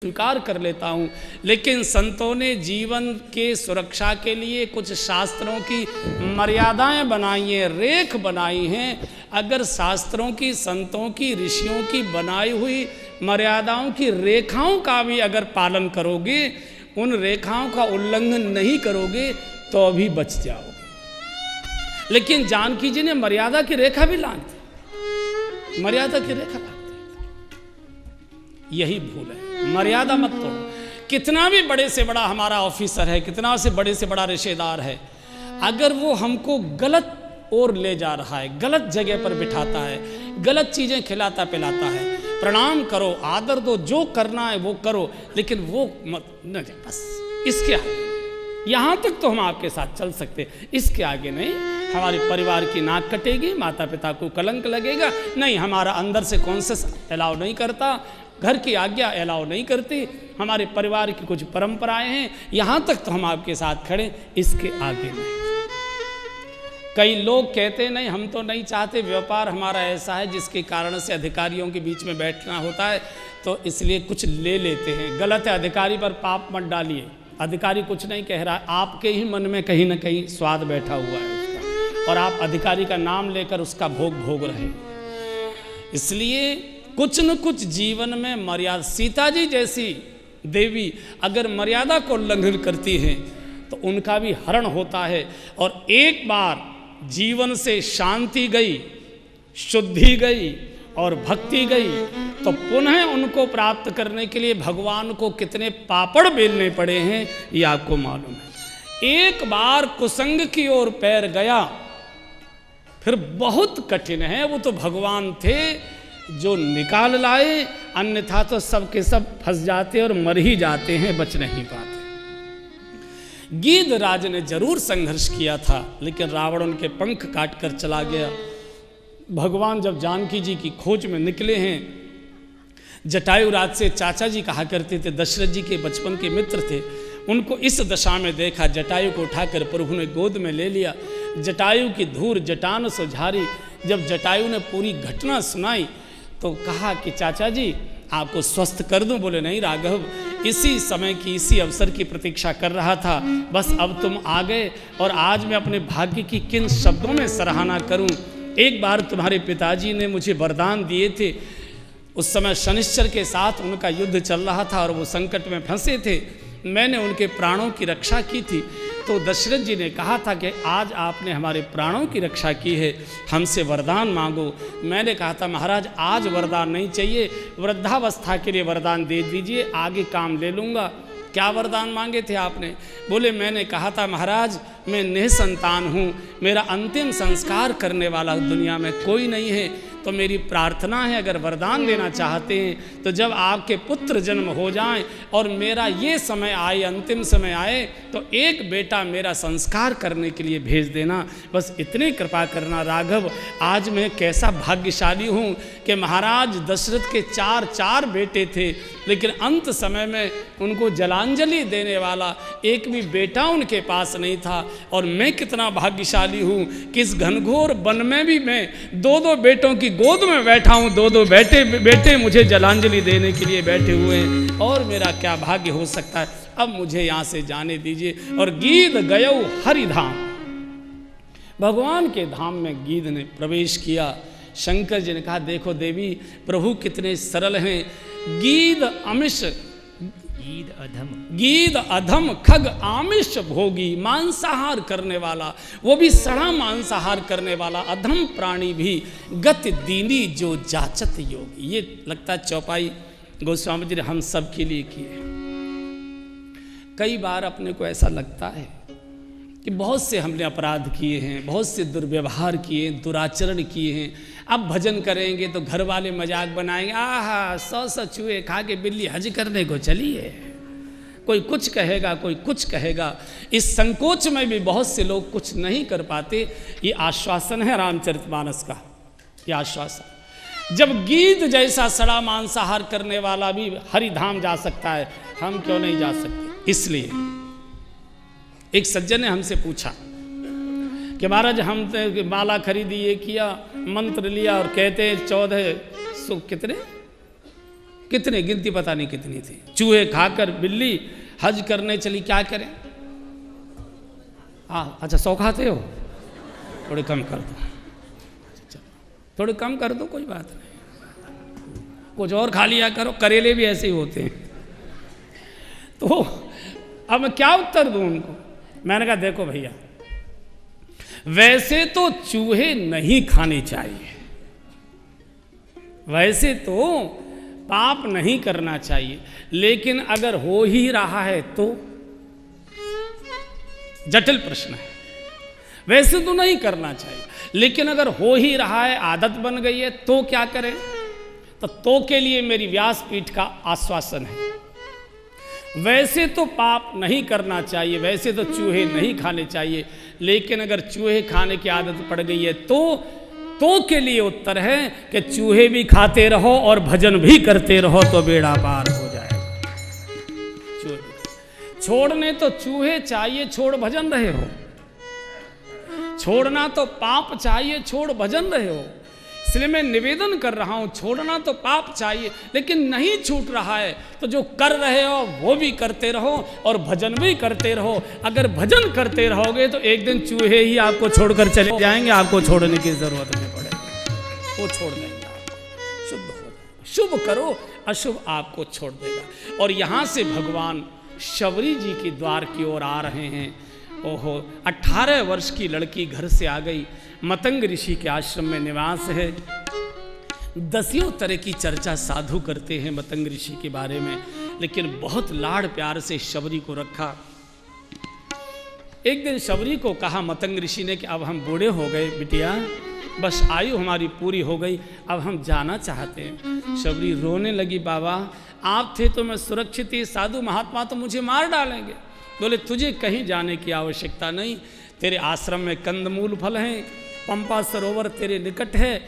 स्वीकार कर लेता हूँ, लेकिन संतों ने जीवन के सुरक्षा के लिए कुछ शास्त्रों की मर्यादाएं बनाई हैं, रेख बनाई हैं। अगर शास्त्रों की, संतों की, ऋषियों की बनाई हुई मर्यादाओं की रेखाओं का भी अगर पालन करोगे, उन रेखाओं का उल्लंघन नहीं करोगे तो अभी बच जाओगे। लेकिन जानकी जी ने मर्यादा की रेखा भी लांघ दी, मर्यादा की रेखा लांघ दी। यही भूल है, मर्यादा मत तोड़ो। कितना भी बड़े से बड़ा हमारा ऑफिसर है, कितना से बड़ा रिश्तेदार है, अगर वो हमको गलत ओर ले जा रहा है, गलत जगह पर बिठाता है, गलत चीजें खिलाता पिलाता है, प्रणाम करो, आदर दो, जो करना है वो करो, लेकिन वो मत न, बस इसके आगे यहाँ तक तो हम आपके साथ चल सकते, इसके आगे नहीं। हमारे परिवार की नाक कटेगी, माता पिता को कलंक लगेगा, नहीं, हमारा अंदर से कॉन्शियस अलाउ नहीं करता, घर की आज्ञा अलाउ नहीं करती, हमारे परिवार की कुछ परंपराएं हैं, यहाँ तक तो हम आपके साथ खड़े, इसके आगे नहीं। कई लोग कहते नहीं, हम तो नहीं चाहते, व्यापार हमारा ऐसा है जिसके कारण से अधिकारियों के बीच में बैठना होता है, तो इसलिए कुछ ले लेते हैं। गलत है, अधिकारी पर पाप मत डालिए, अधिकारी कुछ नहीं कह रहा है, आपके ही मन में कहीं ना कहीं स्वाद बैठा हुआ है उसका, और आप अधिकारी का नाम लेकर उसका भोग रहे। इसलिए कुछ न कुछ जीवन में मर्यादा, सीता जी जैसी देवी अगर मर्यादा को उल्लंघन करती हैं तो उनका भी हरण होता है, और एक बार जीवन से शांति गई, शुद्धि गई और भक्ति गई, तो पुनः उनको प्राप्त करने के लिए भगवान को कितने पापड़ बेलने पड़े हैं ये आपको मालूम है। एक बार कुसंग की ओर पैर गया फिर बहुत कठिन है, वो तो भगवान थे जो निकाल लाए, अन्यथा तो सब के सब फंस जाते और मर ही जाते हैं, बच नहीं पाते। गीधराज ने जरूर संघर्ष किया था, लेकिन रावण उनके पंख काट कर चला गया। भगवान जब जानकी जी की खोज में निकले हैं, जटायु राज से चाचा जी कहा करते थे, दशरथ जी के बचपन के मित्र थे, उनको इस दशा में देखा, जटायु को उठाकर प्रभु ने गोद में ले लिया, जटायु की धूर जटान सुझारी। जब जटायु ने पूरी घटना सुनाई तो कहा कि चाचा जी आपको स्वस्थ कर दूं? बोले नहीं राघव, इसी समय की, इसी अवसर की प्रतीक्षा कर रहा था, बस अब तुम आ गए, और आज मैं अपने भाग्य की किन शब्दों में सराहना करूं। एक बार तुम्हारे पिताजी ने मुझे वरदान दिए थे, उस समय शनिश्चर के साथ उनका युद्ध चल रहा था और वो संकट में फंसे थे, मैंने उनके प्राणों की रक्षा की थी। तो दशरथ जी ने कहा था कि आज आपने हमारे प्राणों की रक्षा की है, हमसे वरदान मांगो। मैंने कहा था महाराज आज वरदान नहीं चाहिए, वृद्धावस्था के लिए वरदान दे दीजिए, आगे काम ले लूँगा। क्या वरदान मांगे थे आपने? बोले मैंने कहा था महाराज मैं निसंतान हूँ, मेरा अंतिम संस्कार करने वाला दुनिया में कोई नहीं है, तो मेरी प्रार्थना है अगर वरदान देना चाहते हैं तो जब आपके पुत्र जन्म हो जाएं और मेरा ये समय आए, अंतिम समय आए, तो एक बेटा मेरा संस्कार करने के लिए भेज देना, बस इतनी कृपा करना राघव। आज मैं कैसा भाग्यशाली हूँ कि महाराज दशरथ के चार बेटे थे, लेकिन अंत समय में उनको जलांजलि देने वाला एक भी बेटा उनके पास नहीं था, और मैं कितना भाग्यशाली हूँ कि इस घनघोर वन में भी मैं दो बेटों की गोद में बैठा हूँ, दो बेटे मुझे जलांजलि देने के लिए बैठे हुए हैं, और मेरा क्या भाग्य हो सकता है। अब मुझे यहाँ से जाने दीजिए। और गीध गयौ हरिधाम, भगवान के धाम में गीध ने प्रवेश किया। शंकर जी ने कहा देखो देवी, प्रभु कितने सरल हैं। गीध अमिष, गीध अधम खग आमिष भोगी, मांसाहार करने वाला, वो भी सड़ा मांसाहार करने वाला अधम प्राणी भी, गति दीनी जो जाचत योगी। ये लगता है चौपाई गोस्वामी जी ने हम सब के लिए की है। कई बार अपने को ऐसा लगता है कि बहुत से हमने अपराध किए हैं, बहुत से दुर्व्यवहार किए, दुराचरण किए हैं, अब भजन करेंगे तो घर वाले मजाक बनाएंगे, आहा 100 चूहे खा के बिल्ली हज करने को चली है, कोई कुछ कहेगा, कोई कुछ कहेगा। इस संकोच में भी बहुत से लोग कुछ नहीं कर पाते। ये आश्वासन है रामचरितमानस का, ये आश्वासन। जब गीध जैसा सड़ा मांसाहार करने वाला भी हरिधाम जा सकता है, हम क्यों नहीं जा सकते? इसलिए एक सज्जन ने हमसे पूछा कि महाराज हम माला खरीदी, ये किया, मंत्र लिया, और कहते हैं 14 कितने कितने गिनती पता नहीं कितनी थी। चूहे खाकर बिल्ली हज करने चली, क्या करें? हाँ अच्छा 100 खाते हो, थोड़े कम कर दो, थोड़े कम कर दो, कोई बात नहीं, कुछ और खा लिया करो, करेले भी ऐसे ही होते हैं। तो अब मैं क्या उत्तर दूं उनको? मैंने कहा देखो भैया, वैसे तो चूहे नहीं खाने चाहिए, वैसे तो पाप नहीं करना चाहिए, लेकिन अगर हो ही रहा है तो जटिल प्रश्न है। वैसे तो नहीं करना चाहिए, लेकिन अगर हो ही रहा है, आदत बन गई है, तो क्या करें? तो के लिए मेरी व्यासपीठ का आश्वासन है। वैसे तो पाप नहीं करना चाहिए, वैसे तो चूहे नहीं खाने चाहिए, लेकिन अगर चूहे खाने की आदत पड़ गई है तो के लिए उत्तर है कि चूहे भी खाते रहो और भजन भी करते रहो तो बेड़ा पार हो जाएगा। छोड़ने तो चूहे चाहिए, छोड़ भजन रहे हो। छोड़ना तो पाप चाहिए, छोड़ भजन रहे हो। इसलिए मैं निवेदन कर रहा हूं, छोड़ना तो पाप चाहिए, लेकिन नहीं छूट रहा है तो जो कर रहे हो वो भी करते रहो और भजन भी करते रहो। अगर भजन करते रहोगे तो एक दिन चूहे ही आपको छोड़कर चले जाएंगे, आपको छोड़ने की जरूरत नहीं पड़ेगी, वो छोड़ देंगे आपको। शुभ हो जाएगा, शुभ करो, अशुभ आपको छोड़ देगा। और यहां से भगवान शबरी जी के द्वार की ओर आ रहे हैं। ओहो, 18 वर्ष की लड़की घर से आ गई, मतंग ऋषि के आश्रम में निवास है। 10 तरह की चर्चा साधु करते हैं मतंग ऋषि के बारे में, लेकिन बहुत लाड़ प्यार से शबरी को रखा। एक दिन शबरी को कहा मतंग ऋषि ने कि अब हम बूढ़े हो गए बिटिया, बस आयु हमारी पूरी हो गई, अब हम जाना चाहते हैं। शबरी रोने लगी, बाबा आप थे तो मैं सुरक्षित थी, साधु महात्मा तो मुझे मार डालेंगे। बोले तुझे कहीं जाने की आवश्यकता नहीं, तेरे आश्रम में कंदमूल फल हैं, पंपा सरोवर तेरे निकट है,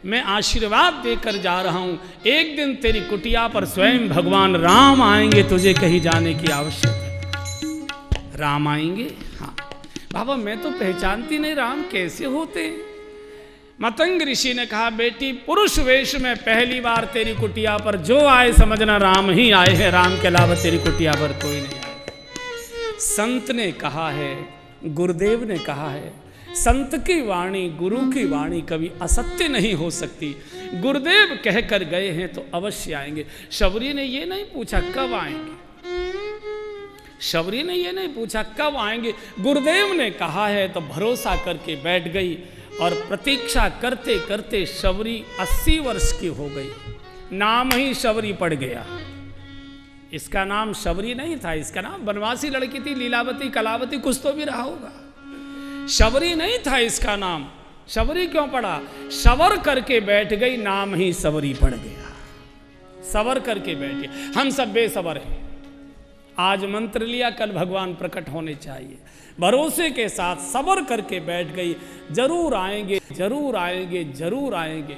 मैं आशीर्वाद देकर जा रहा हूँ। एक दिन तेरी कुटिया पर स्वयं भगवान राम आएंगे, तुझे कहीं जाने की आवश्यकता। राम आएंगे? हाँ बाबा, मैं तो पहचानती नहीं राम कैसे होते हैं। मतंग ऋषि ने कहा बेटी, पुरुष वेश में पहली बार तेरी कुटिया पर जो आए समझना राम ही आए हैं, राम के अलावा तेरी कुटिया पर कोई नहीं आए। संत ने कहा है, गुरुदेव ने कहा है, संत की वाणी, गुरु की वाणी कभी असत्य नहीं हो सकती। गुरुदेव कहकर गए हैं तो अवश्य आएंगे। शबरी ने ये नहीं पूछा कब आएंगे, शबरी ने ये नहीं पूछा कब आएंगे, गुरुदेव ने कहा है तो भरोसा करके बैठ गई। और प्रतीक्षा करते करते शबरी 80 वर्ष की हो गई, नाम ही शबरी पड़ गया। इसका नाम शबरी नहीं था, इसका नाम बनवासी लड़की थी, लीलावती कलावती कुछ तो भी रहा होगा। शबरी नहीं था इसका नाम। शबरी क्यों पड़ा? सवर करके बैठ गई, नाम ही सबरी पड़ गया। सवर करके बैठे, हम सब बेसबर हैं। आज मंत्र लिया, कल भगवान प्रकट होने चाहिए। भरोसे के साथ सबर करके बैठ गई, जरूर आएंगे, जरूर आएंगे, जरूर आएंगे।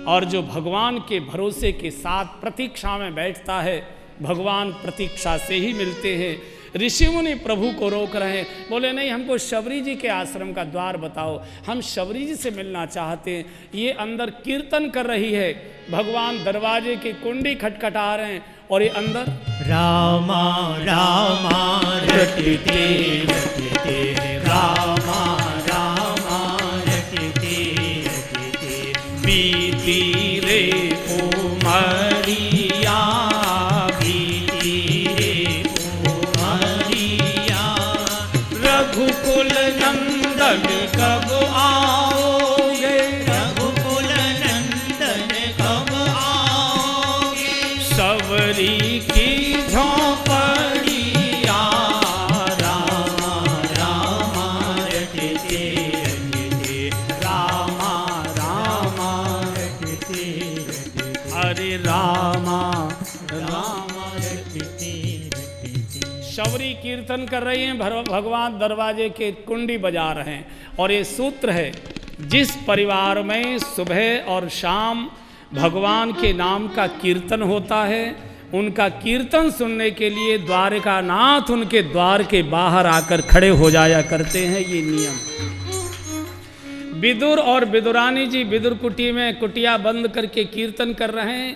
और जो भगवान के भरोसे के साथ प्रतीक्षा में बैठता है, भगवान प्रतीक्षा से ही मिलते हैं। ऋषि मुनि प्रभु को रोक रहे हैं, बोले नहीं हमको शबरी जी के आश्रम का द्वार बताओ, हम शबरी जी से मिलना चाहते हैं। ये अंदर कीर्तन कर रही है, भगवान दरवाजे की कुंडी खटखटा रहे हैं और ये अंदर रामा रामा रटते रटते, रामा रामा रटते रटते, बीती रे उमरिया, बीती रे उमरिया, रघुकुल नंदन कब आओगे, रघुकुल नंदन कब आओगे, शबरी की झोंपड़िया, रामा रामा रटते रटते, रामा रामा रटते रटते, अरे रामा रामा रटते रटते। शबरी कीर्तन कर रही हैं, भगवान दरवाजे के कुंडी बजा रहे हैं। और ये सूत्र है, जिस परिवार में सुबह और शाम भगवान के नाम का कीर्तन होता है, उनका कीर्तन सुनने के लिए द्वारकानाथ उनके द्वार के बाहर आकर खड़े हो जाया करते हैं। ये नियम। विदुर और विदुरानी जी विदुर कुटी में कुटिया बंद करके कीर्तन कर रहे हैं।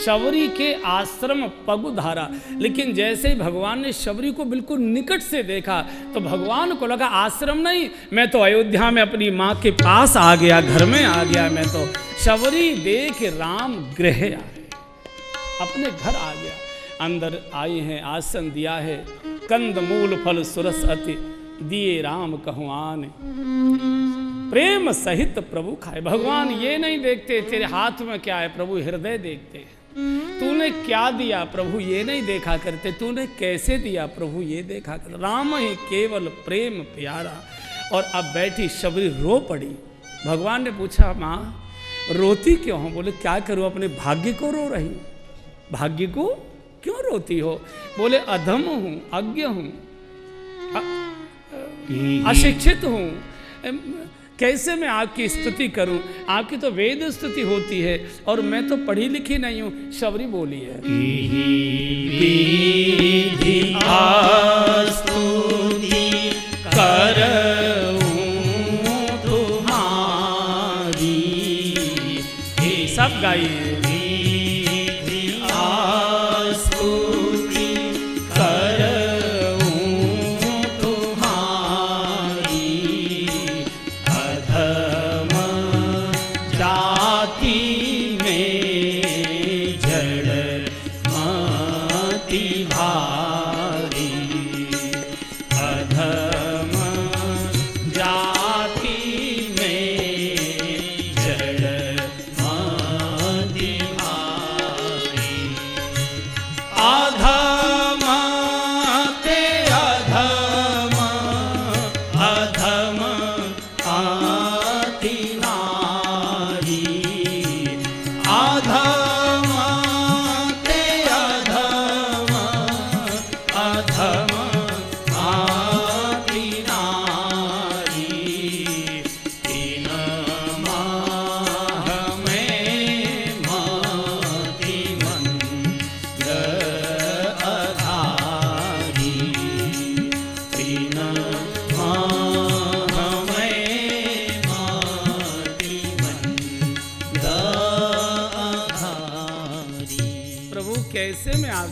शबरी के आश्रम पगुधारा। लेकिन जैसे ही भगवान ने शबरी को बिल्कुल निकट से देखा तो भगवान को लगा आश्रम नहीं, मैं तो अयोध्या में अपनी माँ के पास आ गया, घर में आ गया मैं तो। शबरी देख राम गृह आए, अपने घर आ गया। अंदर आए हैं, आसन दिया है, कंद मूल फल सुरस अति दिए राम कहुआन, प्रेम सहित प्रभु खाए। भगवान ये नहीं देखते तेरे हाथ में क्या है, प्रभु हृदय देखते हैं। तूने क्या दिया प्रभु ये नहीं देखा करते, तूने कैसे दिया प्रभु ये देखा करते। राम ही केवल प्रेम प्यारा। और अब बैठी शबरी रो पड़ी। भगवान ने पूछा माँ रोती क्यों हो? बोले क्या करूँ, अपने भाग्य को रो रही हूँ। भाग्य को क्यों रोती हो? बोले अधम हूँ, अज्ञ हूँ, अशिक्षित हूँ, कैसे मैं आपकी स्तुति करूं? आपकी तो वेद स्तुति होती है और मैं तो पढ़ी लिखी नहीं हूं। शबरी बोली है सब गाइए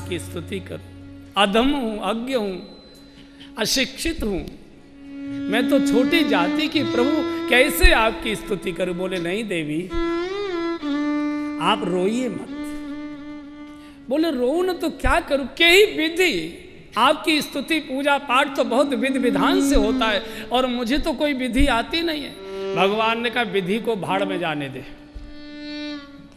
की स्तुति कर। अधम हूं, अज्ञ हूं, अशिक्षित हूं, मैं तो छोटी जाति की, प्रभु कैसे आपकी स्तुति करूं? बोले नहीं देवी आप रोइए मत। बोले रो न तो क्या करूं, कई विधि, आपकी स्तुति पूजा पाठ तो बहुत विधि विधान से होता है और मुझे तो कोई विधि आती नहीं है। भगवान ने कहा विधि को भाड़ में जाने दे,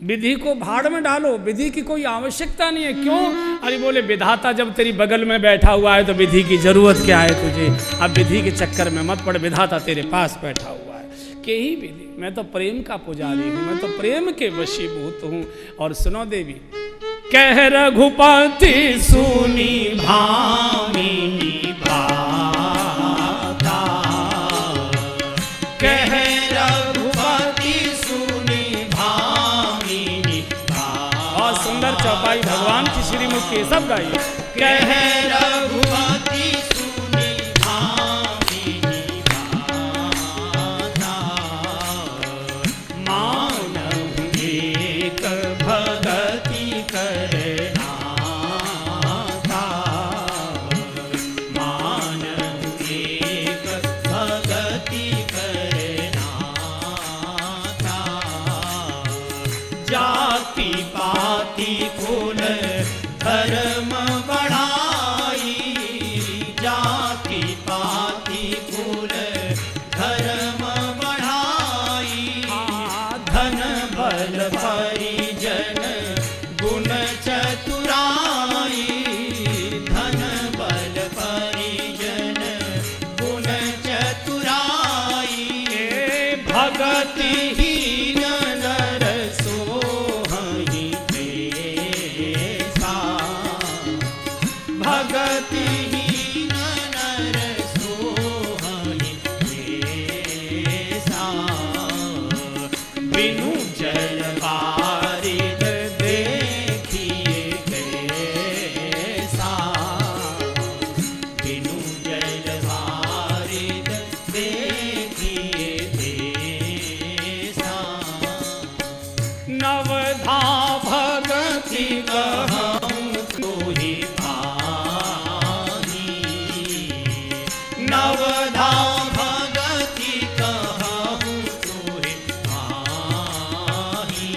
विधि को भाड़ में डालो, विधि की कोई आवश्यकता नहीं है। क्यों? अरे बोले विधाता जब तेरी बगल में बैठा हुआ है तो विधि की जरूरत क्या है तुझे? अब विधि के चक्कर में मत पड़, विधाता तेरे पास बैठा हुआ है। के ही विधि, मैं तो प्रेम का पुजारी हूँ, मैं तो प्रेम के वशीभूत हूँ। और सुनो देवी, कह रघुपति सुनी भामिनी भाता, कह चौपाई भगवान की श्रीमुख के सब गाइए। कह रघुपति सुनी भामिनी भाता, मानव एक भगति करना था, मानव एक भगति करना था, जाति पाति कुल धर्म बढ़ाई, नवधा भगति कहूँ तुहे आही।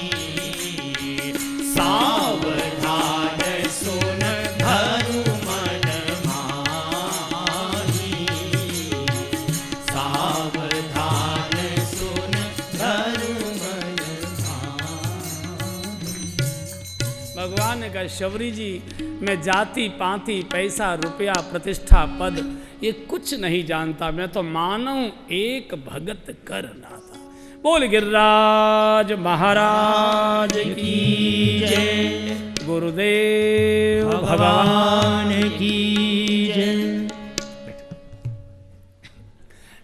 सावधान सुन धनु मन माही। सावधान सुन धनु मन माही। भगवान ने कहा शबरी जी, मैं जाति पाति पैसा रुपया प्रतिष्ठा पद ये कुछ नहीं जानता, मैं तो मानव एक भगत कर नाथा। बोल गिरिराज महाराज की जय। गुरुदेव भगवान की जय।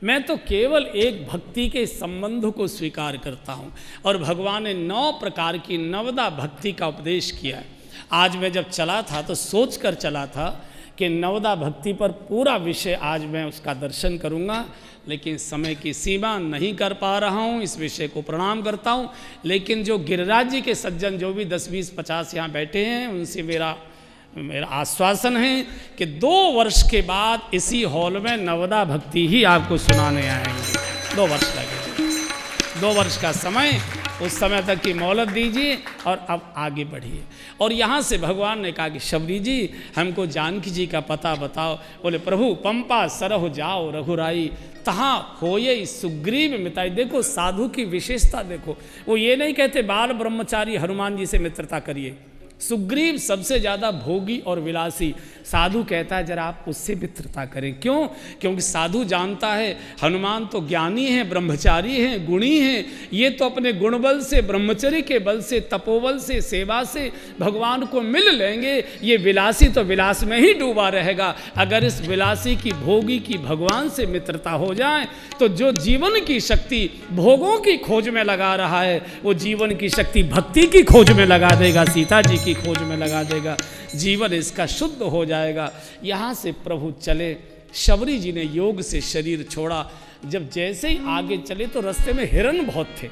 मैं तो केवल एक भक्ति के संबंध को स्वीकार करता हूँ और भगवान ने 9 प्रकार की नवदा भक्ति का उपदेश किया है। आज मैं जब चला था तो सोच कर चला था कि नवदा भक्ति पर पूरा विषय आज मैं उसका दर्शन करूंगा, लेकिन समय की सीमा नहीं कर पा रहा हूं। इस विषय को प्रणाम करता हूं, लेकिन जो गिरिराज जी के सज्जन जो भी 10, 20, 50 यहाँ बैठे हैं उनसे मेरा आश्वासन है कि 2 वर्ष के बाद इसी हॉल में नवदा भक्ति ही आपको सुनाने आएंगे। 2 वर्ष लगेगा, 2 वर्ष का समय, उस समय तक की मोहलत दीजिए और अब आगे बढ़िए। और यहाँ से भगवान ने कहा कि शबरी जी हमको जानकी जी का पता बताओ। बोले प्रभु पंपा सरह जाओ रघुराई, तहाँ होये सुग्रीव मिताई। देखो साधु की विशेषता देखो, वो ये नहीं कहते बाल ब्रह्मचारी हनुमान जी से मित्रता करिए। सुग्रीव सबसे ज़्यादा भोगी और विलासी, साधु कहता है जरा आप उससे मित्रता करें। क्यों? क्योंकि साधु जानता है हनुमान तो ज्ञानी हैं, ब्रह्मचारी हैं, गुणी हैं, ये तो अपने गुण बल से, ब्रह्मचर्य के बल से, तपोबल से, सेवा से भगवान को मिल लेंगे। ये विलासी तो विलास में ही डूबा रहेगा। अगर इस विलासी की, भोगी की भगवान से मित्रता हो जाए तो जो जीवन की शक्ति भोगों की खोज में लगा रहा है वो जीवन की शक्ति भक्ति की खोज में लगा देगा, सीता जी की खोज में लगा देगा, जीवन इसका शुद्ध हो जाएगा। यहाँ से प्रभु चले, शबरी जी ने योग से शरीर छोड़ा। जब जैसे ही आगे चले तो रास्ते में हिरण बहुत थे,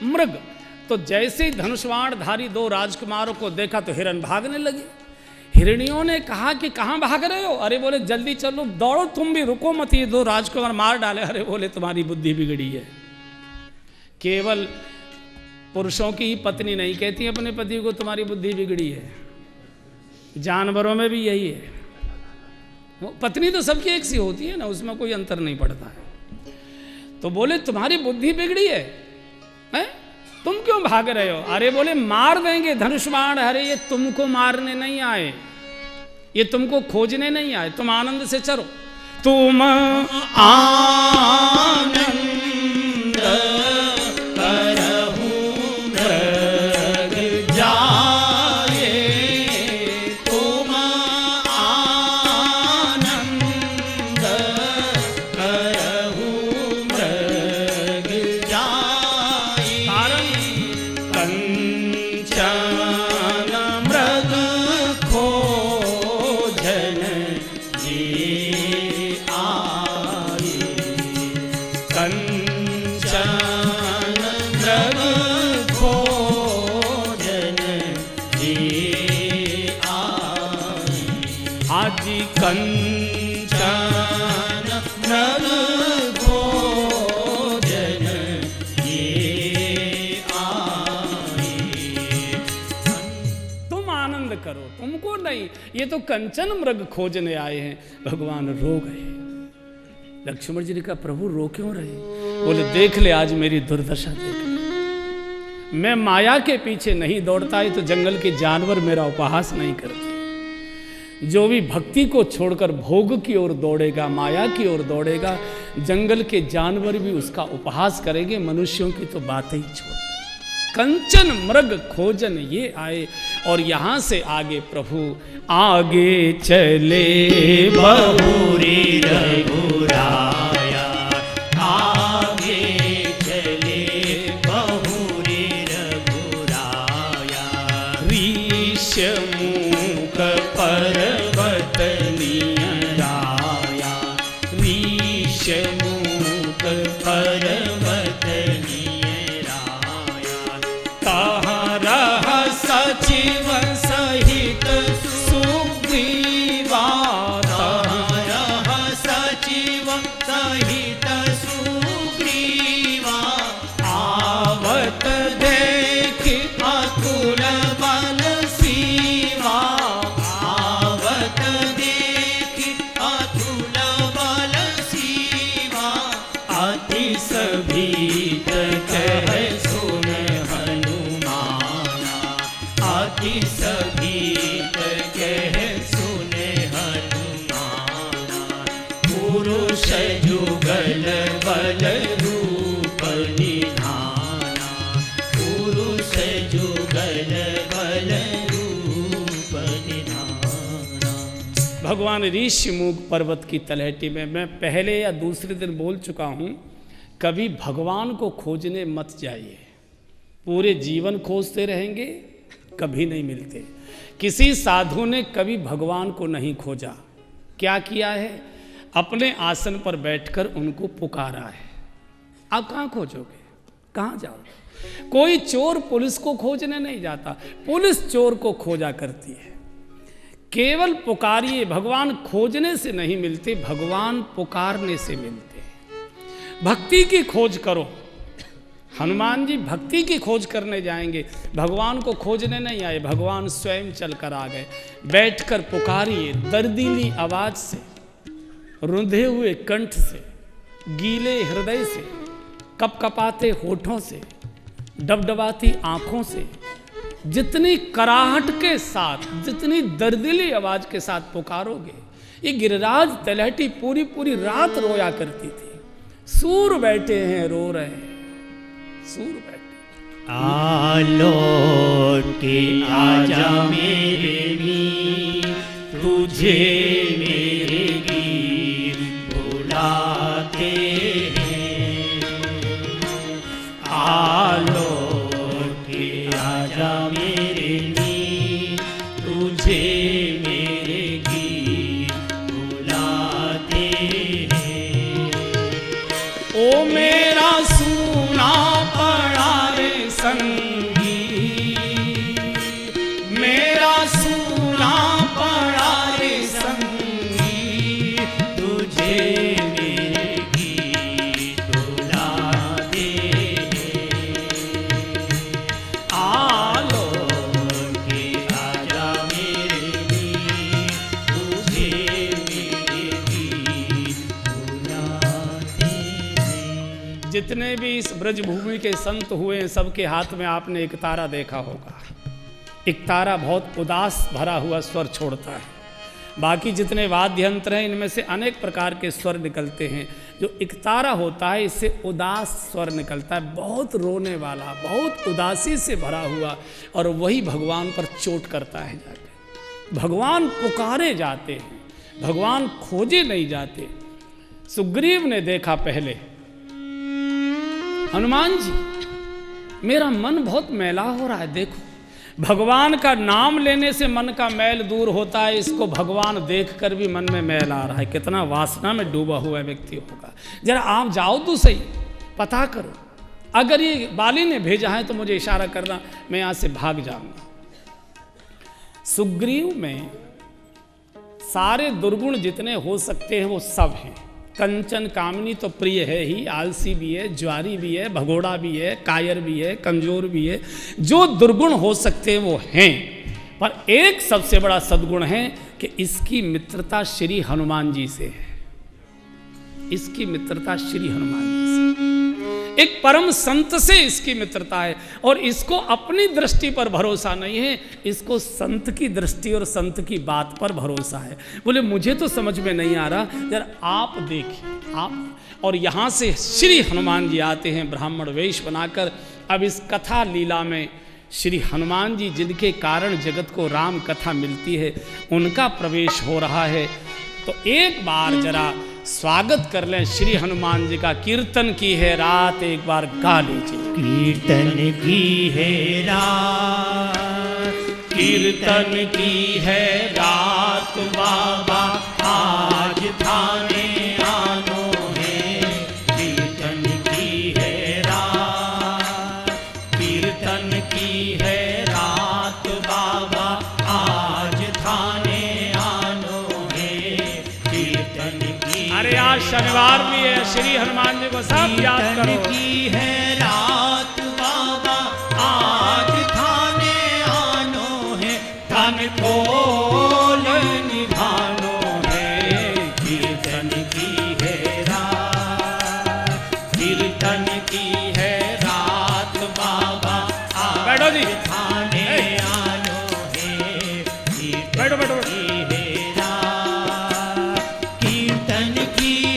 मृग। तो जैसे ही धनुष्वाणधारी 2 राजकुमारों को देखा तो हिरण भागने लगे। हिरणियों ने कहा कि कहाँ भाग रहे हो? अरे बोले जल्दी चलो, दौड़ो तुम भी, रुको मत, ये 2 राजकुमार मार डाले। अरे बोले तुम्हारी बुद्धि बिगड़ी है। केवल पुरुषों की ही पत्नी नहीं कहती अपने पति को तुम्हारी बुद्धि बिगड़ी है, जानवरों में भी यही है। पत्नी तो सबकी एक सी होती है ना, उसमें कोई अंतर नहीं पड़ता है। तो बोले तुम्हारी बुद्धि बिगड़ी है, हैं? तुम क्यों भाग रहे हो? अरे बोले मार देंगे धनुष्बाण। अरे ये तुमको मारने नहीं आए, ये तुमको खोजने नहीं आए, तुम आनंद से चलो। तुम आनंद करहु मृग जाए, तुम आनंद करहु मृग जाए। कारण कंचन मृग खोजन जी आए, कंचन मृग खोजन जी आए। आजी कंचन मृग खोजन ये आए। तुम आनंद करो, तुमको नहीं, ये तो कंचन मृग खोजने आए हैं। भगवान रो गए। लक्ष्मण जी ने कहा प्रभु रो क्यों रहे? बोले देख ले आज मेरी दुर्दशा देख ले, मैं माया के पीछे नहीं दौड़ता है तो जंगल के जानवर मेरा उपहास नहीं करते। जो भी भक्ति को छोड़कर भोग की ओर दौड़ेगा, माया की ओर दौड़ेगा, जंगल के जानवर भी उसका उपहास करेंगे, मनुष्यों की तो बातें ही छोड़। कंचन मृग खोजन ये आए। और यहाँ से आगे प्रभु आगे चले बहुरी रघुराया, आगे चले बहुरी रघुराया। ऋषमुख पर्वत नियराया, ऋषमुख पर्वत सचिव सहित सुग्रीवा, पुरुष जुगल बल रूप निधाना, पुरुष जुगल बल रूप निधाना। भगवान ऋषिमुख पर्वत की तलहटी में, मैं पहले या दूसरे दिन बोल चुका हूँ, कभी भगवान को खोजने मत जाइए। पूरे जीवन खोजते रहेंगे, कभी नहीं मिलते। किसी साधु ने कभी भगवान को नहीं खोजा। क्या किया है? अपने आसन पर बैठकर उनको पुकारा है। आप कहाँ खोजोगे? कहाँ जाओगे? कोई चोर पुलिस को खोजने नहीं जाता, पुलिस चोर को खोजा करती है। केवल पुकारिए। भगवान खोजने से नहीं मिलते, भगवान पुकारने से मिलते हैं। भक्ति की खोज करो। हनुमान जी भक्ति की खोज करने जाएंगे, भगवान को खोजने नहीं आए, भगवान स्वयं चलकर आ गए। बैठकर पुकारिए, दर्दीली आवाज से, रुंधे हुए कंठ से, गीले हृदय से, कपकपाते होठों से, डबडबाती आंखों से, जितनी कराहट के साथ, जितनी दर्दीली आवाज के साथ पुकारोगे। ये गिरिराज तलहटी पूरी पूरी रात रोया करती थी। सूर बैठे हैं, रो रहे हैं, सूर बैठे। आलोट के आजा मेरे मीर, तुझे मेरे गीत बुलाते हैं। आलोट के आजा मेरे मीर, तुझे मेरे गीत बुलाते हैं। ओ मेरा सुना पड़ा रे संगी, मेरा सुना पड़ा रे संगी, तुझे मेरे गीत बुलाते हैं। आलोट के आजा मेरे मीर, तुझे मेरे गीत बुलाते हैं। जितने भी इस ब्रजभूमि के संत हुए हैं, सबके हाथ में आपने एक तारा देखा होगा। एक तारा बहुत उदास भरा हुआ स्वर छोड़ता है। बाकी जितने वाद्य यंत्र हैं, इनमें से अनेक प्रकार के स्वर निकलते हैं। जो एक तारा होता है, इससे उदास स्वर निकलता है, बहुत रोने वाला, बहुत उदासी से भरा हुआ, और वही भगवान पर चोट करता है जाके। भगवान पुकारे जाते हैं, भगवान खोजे नहीं जाते। सुग्रीव ने देखा पहले, हनुमान जी मेरा मन बहुत मैला हो रहा है, देखो भगवान का नाम लेने से मन का मैल दूर होता है, इसको भगवान देखकर भी मन में मैल आ रहा है। कितना वासना में डूबा हुआ व्यक्ति होगा। जरा आप जाओ तो सही, पता करो। अगर ये बाली ने भेजा है तो मुझे इशारा करना, मैं यहाँ से भाग जाऊंगा। सुग्रीव में सारे दुर्गुण जितने हो सकते हैं वो सब हैं। कंचन कामिनी तो प्रिय है ही, आलसी भी है, ज्वारी भी है, भगोड़ा भी है, कायर भी है, कमजोर भी है। जो दुर्गुण हो सकते हैं वो हैं, पर एक सबसे बड़ा सद्गुण है कि इसकी मित्रता श्री हनुमान जी से है। इसकी मित्रता श्री हनुमान जी से, एक परम संत से इसकी मित्रता है। और इसको अपनी दृष्टि पर भरोसा नहीं है, इसको संत की दृष्टि और संत की बात पर भरोसा है। बोले मुझे तो समझ में नहीं आ रहा, जरा आप देखिए आप। और यहाँ से श्री हनुमान जी आते हैं ब्राह्मण वेश बनाकर। अब इस कथा लीला में श्री हनुमान जी, जिनके कारण जगत को राम कथा मिलती है, उनका प्रवेश हो रहा है। तो एक बार जरा स्वागत कर लें श्री हनुमान जी का। कीर्तन की है रात, एक बार गा लीजिए। कीर्तन की है रात, कीर्तन की है रात, बाबा आज थाने आनो है। कीर्तन की है रात, कीर्तन की है रात, बाबा आज थाने आनो है। कीर्तन की, अरे आज शनिवार भी है, श्री हनुमान जी को सब याद करो। कीर्तन की है रात, बाबा आज थाने आनो है। धन खोल निधानो है। कीर्तन की है रात, कीर्तन की है रात, बाबा बैठो जी, आज थाने आनो है। बैठो बैठो। कीर्तन की है रात, कीर्तन की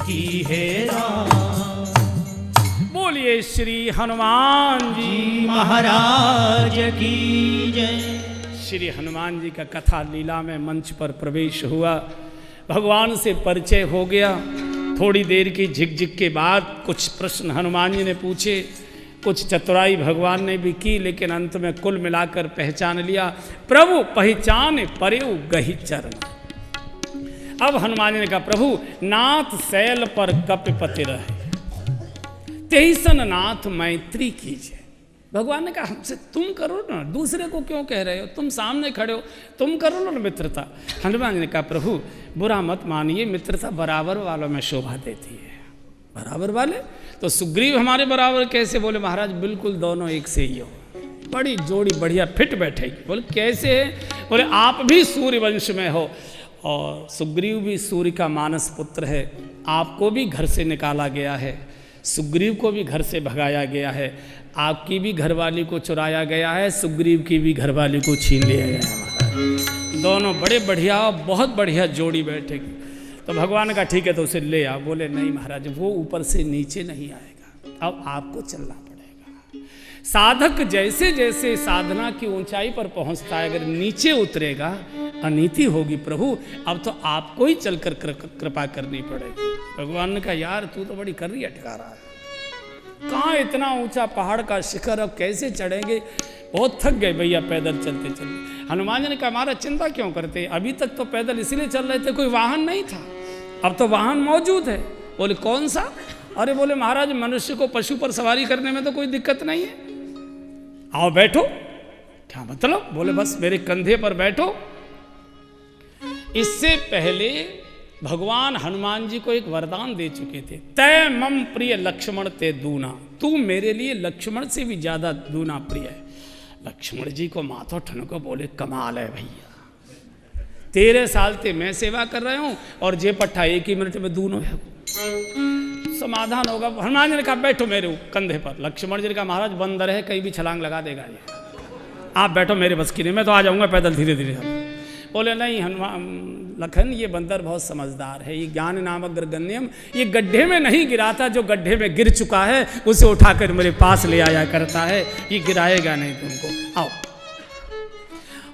की है रात। बोलिए श्री हनुमान जी महाराज की जय। श्री हनुमान जी का कथा लीला में मंच पर प्रवेश हुआ। भगवान से परिचय हो गया। थोड़ी देर की झिकझिक के बाद कुछ प्रश्न हनुमान जी ने पूछे, कुछ चतुराई भगवान ने भी की, लेकिन अंत में कुल मिलाकर पहचान लिया। प्रभु पहचान परेउ गहि चरण। अब हनुमान जी ने कहा, प्रभु नाथ शैल पर कपिपति रहे, तेईसन नाथ मैत्री कीजिए। भगवान ने कहा, हमसे तुम करो ना, दूसरे को क्यों कह रहे हो? तुम सामने खड़े हो, तुम करो ना मित्रता। हनुमान जी ने कहा, प्रभु बुरा मत मानिए, मित्रता बराबर वालों में शोभा देती है। बराबर वाले तो सुग्रीव हमारे बराबर कैसे? बोले महाराज बिल्कुल दोनों एक से ही हो, बड़ी जोड़ी बढ़िया फिट बैठेगी। बोले कैसे है? बोले आप भी सूर्य वंश में हो और सुग्रीव भी सूर्य का मानस पुत्र है। आपको भी घर से निकाला गया है, सुग्रीव को भी घर से भगाया गया है, आपकी भी घरवाली को चुराया गया है, सुग्रीव की भी घरवाली को छीन लिया गया है। महाराज दोनों बड़े बढ़िया, बहुत बढ़िया जोड़ी बैठेगी। तो भगवान ने कहा ठीक है तो उसे ले आओ। बोले नहीं महाराज वो ऊपर से नीचे नहीं आएगा, अब आपको चलना पड़ेगा। साधक जैसे जैसे साधना की ऊंचाई पर पहुंचता है, अगर नीचे उतरेगा अनीति होगी प्रभु, अब तो आपको ही चलकर कृपा करनी पड़ेगी। भगवान ने कहा यार तू तो बड़ी कर्री अटका रहा है, कहाँ इतना ऊंचा पहाड़ का शिखर, अब कैसे चढ़ेंगे? बहुत थक गए भैया पैदल चलते चलते। हनुमान जी ने कहा हमारा चिंता क्यों करते, अभी तक तो पैदल इसलिए चल रहे थे कोई वाहन नहीं था, अब तो वाहन मौजूद है। बोले कौन सा? अरे बोले महाराज मनुष्य को पशु पर सवारी करने में तो कोई दिक्कत नहीं है, आओ बैठो। क्या मतलब? बोले बस मेरे कंधे पर बैठो। इससे पहले भगवान हनुमान जी को एक वरदान दे चुके थे, तय मम प्रिय लक्ष्मण ते दूना, तू मेरे लिए लक्ष्मण से भी ज्यादा दूना प्रिय है। लक्ष्मण जी को माथो ठनको, बोले कमाल है भैया, 13 साल से मैं सेवा कर रहे हूं और जे पट्टा 1 ही मिनट में दूनो है, समाधान होगा। हनुमान जी ने कहा बैठो मेरे कंधे पर। लक्ष्मण जी ने कहा महाराज बंदर है, कहीं भी छलांग लगा देगा ये, आप बैठो मेरे बस की नहीं, मैं तो आ जाऊंगा पैदल धीरे धीरे। बोले नहीं हनुमान लखन ये बंदर बहुत समझदार है, ये ज्ञान नामक गर्गन्यम ये गड्ढे में नहीं गिराता, जो गड्ढे में गिर चुका है उसे उठाकर मेरे पास ले आया करता है, ये गिराएगा नहीं तुमको, आओ।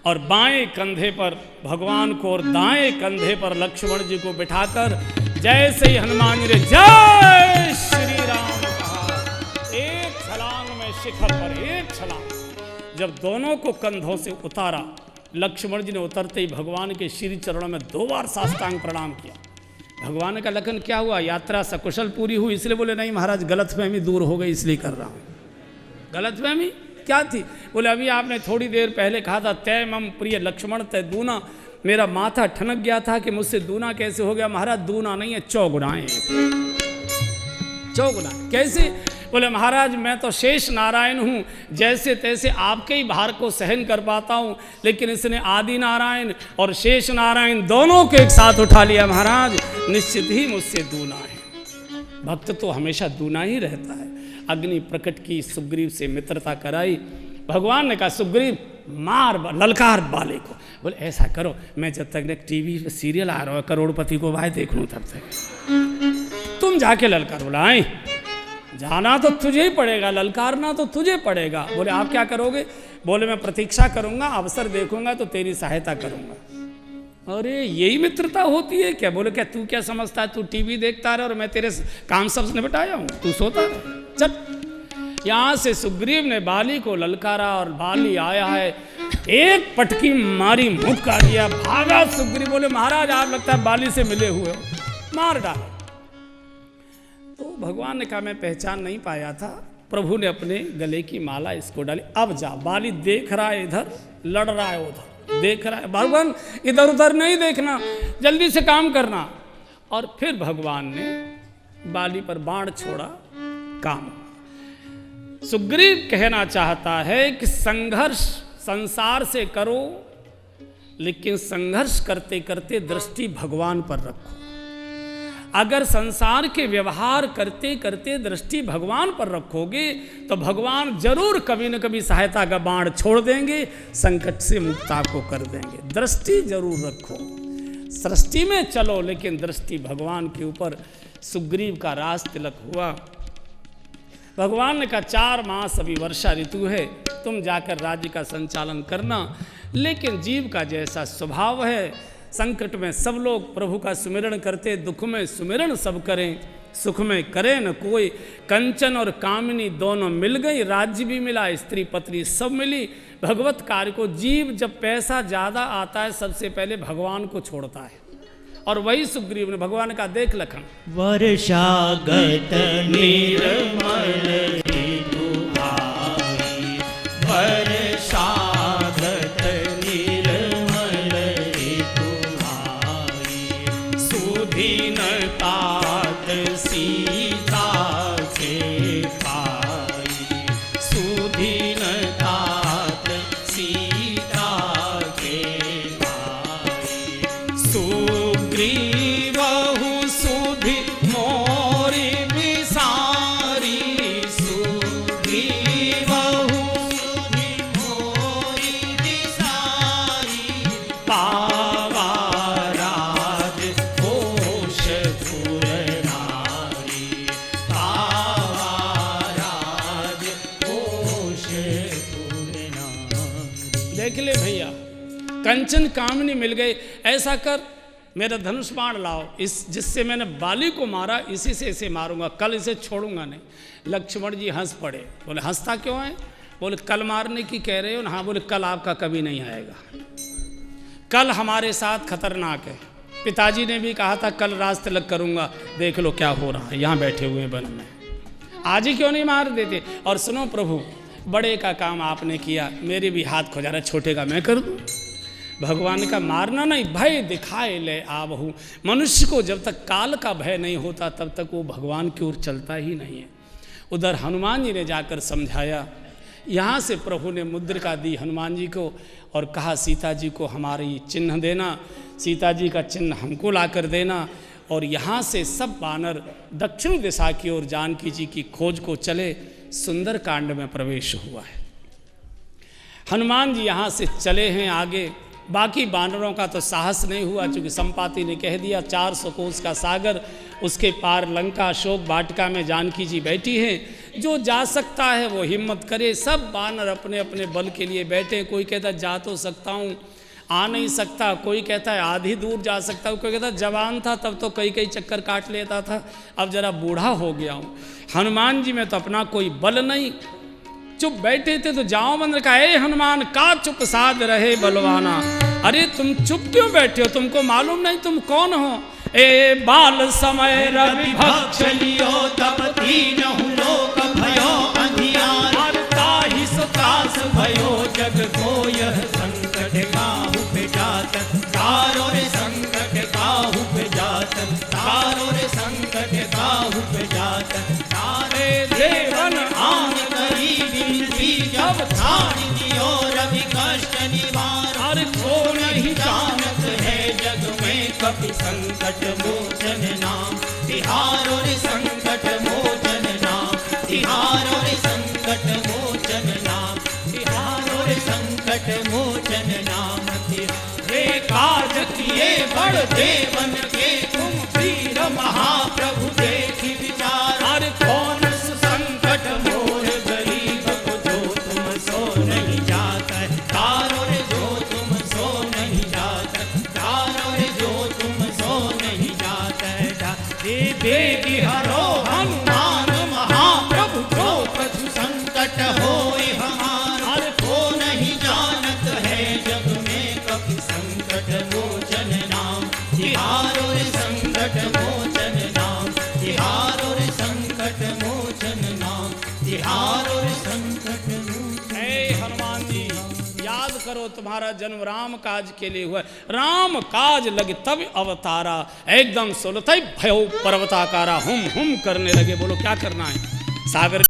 और बाएं कंधे पर भगवान को और दाएं कंधे पर लक्ष्मण जी को बिठाकर जैसे ही हनुमान जी ने जय श्री राम कहा, एक छलांग में शिखर पर एक छलांग। जब दोनों को कंधों से उतारा, लक्ष्मण जी ने उतरते ही भगवान के श्री चरणों में 2 बार साष्टांग प्रणाम किया। भगवान का लखन क्या हुआ, यात्रा सकुशल पूरी हुई? इसलिए बोले नहीं महाराज गलतफहमी दूर हो गई इसलिए कर रहा हूँ। गलतफहमी क्या थी? बोले अभी आपने थोड़ी देर पहले कहा था तय मम प्रिय लक्ष्मण तय दूना, मेरा माथा ठनक गया था कि मुझसे दूना कैसे हो गया? महाराज दूना नहीं है, चौगुना है, चौगुना। कैसे? बोले महाराज मैं तो शेष नारायण हूँ, जैसे तैसे आपके ही भार को सहन कर पाता हूँ, लेकिन इसने आदि नारायण और शेष नारायण दोनों को एक साथ उठा लिया महाराज, निश्चित ही मुझसे दूना है। भक्त तो हमेशा दूना ही रहता है। अग्नि प्रकट की, सुग्रीव से मित्रता कराई। भगवान ने कहा सुग्रीव मार ललकार बाले को। बोले ऐसा करो मैं जब तक टीवी पे सीरियल आ रहा है करोड़पति को भाई देख लूँ तब तक तुम जाके ललकार। बोला आई जाना तो तुझे ही पड़ेगा, ललकारना तो तुझे पड़ेगा। बोले आप क्या करोगे? बोले मैं प्रतीक्षा करूंगा, अवसर देखूंगा तो तेरी सहायता करूंगा। अरे यही मित्रता होती है क्या? बोले क्या तू क्या समझता है, तू टीवी देखता रहे और मैं तेरे काम सब निपटाया हूं, तू सोता रहे। चल। यहां से सुग्रीव ने बाली को ललकारा और बाली आया है, एक पटकी मारी, मुंह काट दिया, भागा सुग्रीव। बोले महाराज आप लगता है बाली से मिले हुए हो, मार डाला। तो भगवान ने कहा मैं पहचान नहीं पाया था। प्रभु ने अपने गले की माला इसको डाली, अब जा। बाली देख रहा है इधर, लड़ रहा है उधर, देख रहा है। भगवान इधर उधर नहीं देखना, जल्दी से काम करना। और फिर भगवान ने बाली पर बाण छोड़ा, काम। सुग्रीव कहना चाहता है कि संघर्ष संसार से करो, लेकिन संघर्ष करते करते दृष्टि भगवान पर रखो। अगर संसार के व्यवहार करते करते दृष्टि भगवान पर रखोगे तो भगवान जरूर कभी न कभी सहायता का बाण छोड़ देंगे, संकट से मुक्त आपको कर देंगे। दृष्टि जरूर रखो। सृष्टि में चलो लेकिन दृष्टि भगवान के ऊपर। सुग्रीव का राज तिलक हुआ। भगवान ने कहा 4 मास अभी वर्षा ऋतु है, तुम जाकर राज्य का संचालन करना। लेकिन जीव का जैसा स्वभाव है, संकट में सब लोग प्रभु का सुमिरण करते, दुख में सुमिरण सब करें, सुख में करे न कोई। कंचन और कामिनी दोनों मिल गई, राज्य भी मिला, स्त्री पत्नी सब मिली। भगवत कार्य को जीव जब पैसा ज़्यादा आता है सबसे पहले भगवान को छोड़ता है, और वही सुग्रीव ने भगवान का देख लखन। वर्षागत निर्मल ऋतु आई, वर्षागत निर्मल ऋतु आई, सुधीनतात सीता के पाई, सुधीनतात सीता के पाई। सुग्रीवहु सुधि मोरि बिसारी, सुग्रीवहु सुधि मोरि बिसारी, पावा राज कोश पुर नारी, पावा राज कोश पुर नारी। देख ले भैया, कंचन कामिनी मिल गई, ऐसा कर मेरा धनुष बाण लाओ, इस जिससे मैंने बाली को मारा इसी से इसे मारूंगा, कल इसे छोड़ूंगा नहीं। लक्ष्मण जी हंस पड़े, बोले हंसता क्यों है? बोले कल मारने की कह रहे हो ना? हाँ। बोले कल आपका कभी नहीं आएगा, कल हमारे साथ खतरनाक है। पिताजी ने भी कहा था कल राज तिलक करूंगा, देख लो क्या हो रहा है, यहाँ बैठे हुए हैं वन में, आज ही क्यों नहीं मार देते? और सुनो प्रभु, बड़े का काम आपने किया, मेरे भी हाथ खो जा रहा, छोटे का मैं कर दूँ। भगवान का मारना नहीं, भय दिखाए ले आवहू। मनुष्य को जब तक काल का भय नहीं होता तब तक वो भगवान की ओर चलता ही नहीं है। उधर हनुमान जी ने जाकर समझाया, यहाँ से प्रभु ने मुद्रिका दी हनुमान जी को और कहा सीता जी को हमारी चिन्ह देना, सीता जी का चिन्ह हमको ला कर देना। और यहाँ से सब वानर दक्षिण दिशा की ओर जानकी जी की खोज को चले। सुंदर कांड में प्रवेश हुआ है। हनुमान जी यहाँ से चले हैं आगे, बाकी बानरों का तो साहस नहीं हुआ, चूँकि संपाति ने कह दिया 400 कोस का सागर, उसके पार लंका अशोक वाटिका में जानकी जी बैठी हैं। जो जा सकता है वो हिम्मत करे। सब बानर अपने अपने बल के लिए बैठे, कोई कहता जा तो सकता हूँ, आ नहीं सकता, कोई कहता है आधी दूर जा सकता हूँ, कोई कहता है जवान था तब तो कई कई चक्कर काट लेता था, अब जरा बूढ़ा हो गया हूँ। हनुमान जी में तो अपना कोई बल नहीं, चुप बैठे थे। तो जाओ मंदिर का, ए हनुमान का चुप साध रहे बलवाना। अरे तुम चुप क्यों बैठे हो? तुमको मालूम नहीं तुम कौन हो? ए बाल समय रवि भक्ष लियो तब तीनहु लोक भयो अंधियार, ताहि सुत्रास भयो जग को यह संकट काहू पे जात, तारो रे संकट काहू पे जात, तारो रे संकट काहू पे जात। तारे देवन आन करी विनती जब ठानी दियो रवि कष्ट निवार, और को नहीं जानत है जग में कपि संकट मोचन नाम, तिहारो रे संकट मोचन नाम, तिहारो रे संकट मोचन नाम, तिहारो रे संकट मोचन नाम। रे काज किए बड़ देवन के तुम वीर महाप्रभु देखी विचार, और कौन संकट मोर गरीब को जो तुम सो नहीं जाता, तारो रे जो तुम सो नहीं जाता, तारो रे जो तुम सो नहीं जाता। देवी हरो हनुमान महाप्रभु जो कछु संकट होए हमारा, को नहीं जानत है जग में कपि संकट मोचन नाम, तिहारो रे संकट मोचन नाम, तिहारो रे संकट मोचन नाम, तिहारो रे संकट मोचन। हे हनुमान जी, याद करो तुम्हारा जन्म राम काज के लिए हुआ। राम काज लगे तब अवतारा, एकदम सुलताई भयो पर्वताकारा, हुम हुम करने लगे। बोलो क्या करना है? सागर